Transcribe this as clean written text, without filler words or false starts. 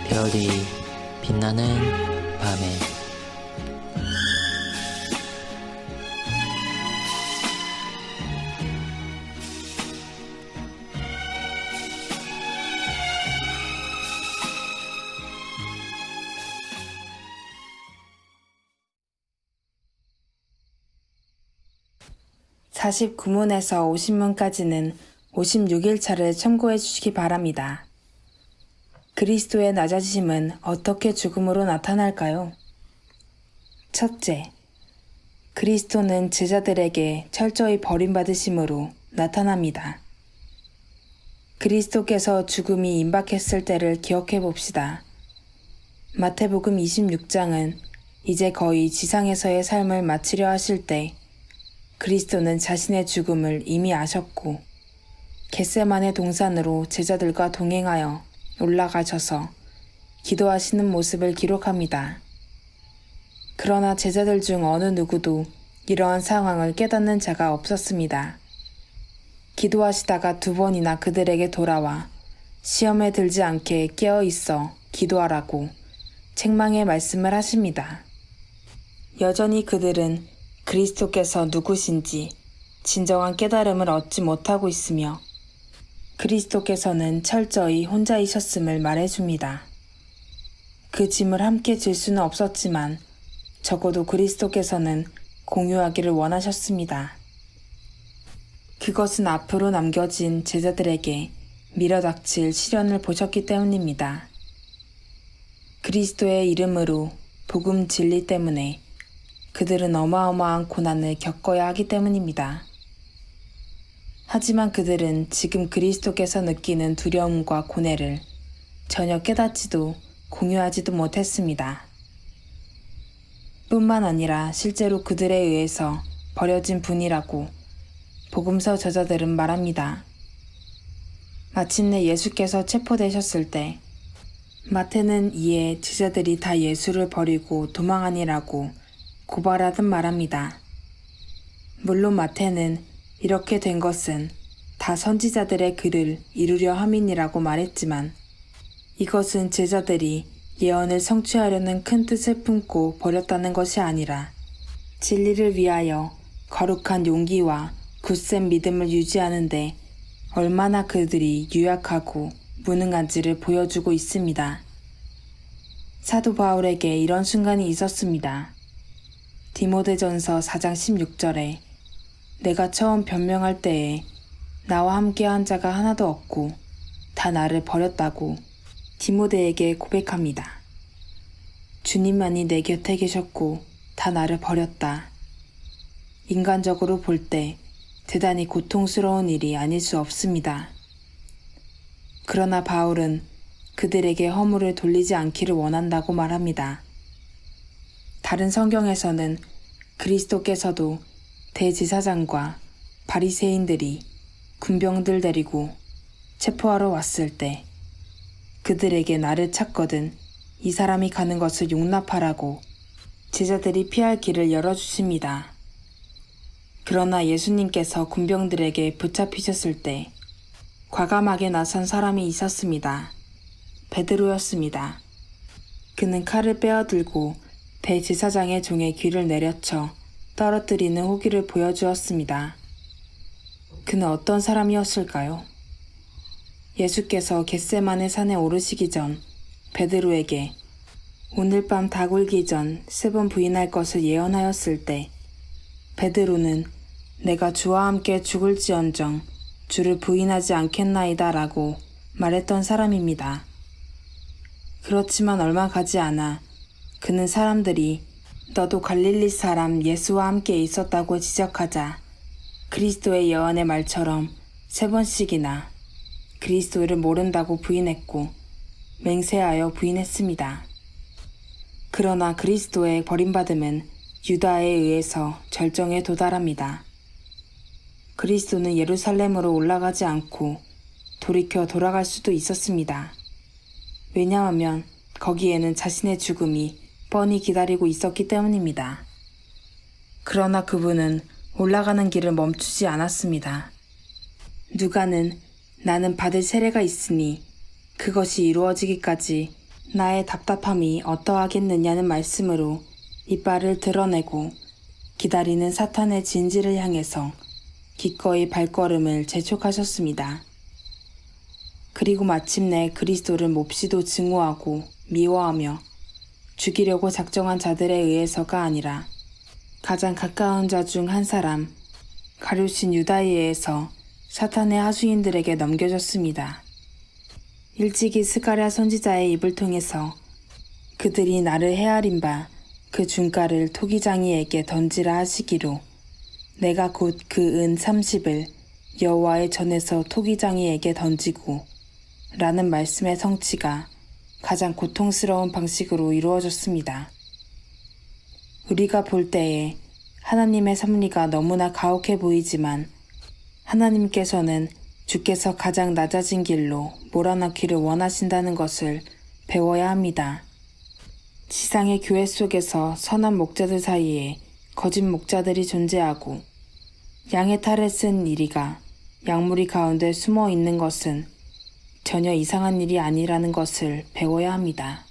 별이 빛나는 밤에 (49문에서 50문까지는 56일차를 참고해 주시기 바랍니다. 그리스도의 낮아지심은 어떻게 죽음으로 나타날까요? 첫째, 그리스도는 제자들에게 철저히 버림받으심으로 나타납니다. 그리스도께서 죽음이 임박했을 때를 기억해 봅시다. 마태복음 26장은 이제 거의 지상에서의 삶을 마치려 하실 때 그리스도는 자신의 죽음을 이미 아셨고 겟세마네 동산으로 제자들과 동행하여 올라가셔서 기도하시는 모습을 기록합니다. 그러나 제자들 중 어느 누구도 이러한 상황을 깨닫는 자가 없었습니다. 기도하시다가 2번이나 그들에게 돌아와 시험에 들지 않게 깨어 있어 기도하라고 책망의 말씀을 하십니다. 여전히 그들은 그리스도께서 누구신지 진정한 깨달음을 얻지 못하고 있으며 그리스도께서는 철저히 혼자이셨음을 말해줍니다. 그 짐을 함께 질 수는 없었지만 적어도 그리스도께서는 공유하기를 원하셨습니다. 그것은 앞으로 남겨진 제자들에게 밀어닥칠 시련을 보셨기 때문입니다. 그리스도의 이름으로 복음 진리 때문에 그들은 어마어마한 고난을 겪어야 하기 때문입니다. 하지만 그들은 지금 그리스도께서 느끼는 두려움과 고뇌를 전혀 깨닫지도 공유하지도 못했습니다. 뿐만 아니라 실제로 그들에 의해서 버려진 분이라고 복음서 저자들은 말합니다. 마침내 예수께서 체포되셨을 때 마태는 이에 제자들이 다 예수를 버리고 도망하니라고 고발하듯 말합니다. 물론 마태는 이렇게 된 것은 다 선지자들의 글을 이루려 함이니라고 말했지만 이것은 제자들이 예언을 성취하려는 큰 뜻을 품고 버렸다는 것이 아니라 진리를 위하여 거룩한 용기와 굳센 믿음을 유지하는데 얼마나 그들이 유약하고 무능한지를 보여주고 있습니다. 사도 바울에게 이런 순간이 있었습니다. 디모데전서 4장 16절에 내가 처음 변명할 때에 나와 함께한 자가 하나도 없고 다 나를 버렸다고 디모데에게 고백합니다. 주님만이 내 곁에 계셨고 다 나를 버렸다. 인간적으로 볼 때 대단히 고통스러운 일이 아닐 수 없습니다. 그러나 바울은 그들에게 허물을 돌리지 않기를 원한다고 말합니다. 다른 성경에서는 그리스도께서도 대제사장과 바리새인들이 군병들 데리고 체포하러 왔을 때 그들에게 나를 찾거든 이 사람이 가는 것을 용납하라고 제자들이 피할 길을 열어주십니다. 그러나 예수님께서 군병들에게 붙잡히셨을 때 과감하게 나선 사람이 있었습니다. 베드로였습니다. 그는 칼을 빼어들고 대제사장의 종의 귀를 내려쳐 떨어뜨리는 호기를 보여주었습니다. 그는 어떤 사람이었을까요? 예수께서 겟세마네 산에 오르시기 전 베드로에게 오늘 밤 다 굴기 전 3번 부인할 것을 예언하였을 때 베드로는 내가 주와 함께 죽을지언정 주를 부인하지 않겠나이다 라고 말했던 사람입니다. 그렇지만 얼마 가지 않아 그는 사람들이 너도 갈릴리 사람 예수와 함께 있었다고 지적하자 그리스도의 예언의 말처럼 3번씩이나 그리스도를 모른다고 부인했고 맹세하여 부인했습니다. 그러나 그리스도의 버림받음은 유다에 의해서 절정에 도달합니다. 그리스도는 예루살렘으로 올라가지 않고 돌이켜 돌아갈 수도 있었습니다. 왜냐하면 거기에는 자신의 죽음이 뻔히 기다리고 있었기 때문입니다. 그러나 그분은 올라가는 길을 멈추지 않았습니다. 누가는 나는 받을 세례가 있으니 그것이 이루어지기까지 나의 답답함이 어떠하겠느냐는 말씀으로 이빨을 드러내고 기다리는 사탄의 진지를 향해서 기꺼이 발걸음을 재촉하셨습니다. 그리고 마침내 그리스도를 몹시도 증오하고 미워하며 죽이려고 작정한 자들에 의해서가 아니라 가장 가까운 자 중 한 사람, 가룟신 유다이에서 사탄의 하수인들에게 넘겨졌습니다. 일찍이 스가랴 선지자의 입을 통해서 그들이 나를 헤아린 바 그 중가를 토기장이에게 던지라 하시기로 내가 곧 그 은 30을 여호와의 전에서 토기장이에게 던지고 라는 말씀의 성취가 가장 고통스러운 방식으로 이루어졌습니다. 우리가 볼 때에 하나님의 섭리가 너무나 가혹해 보이지만 하나님께서는 주께서 가장 낮아진 길로 몰아넣기를 원하신다는 것을 배워야 합니다. 지상의 교회 속에서 선한 목자들 사이에 거짓 목자들이 존재하고 양의 탈을 쓴 이리가 양무리 가운데 숨어 있는 것은 전혀 이상한 일이 아니라는 것을 배워야 합니다.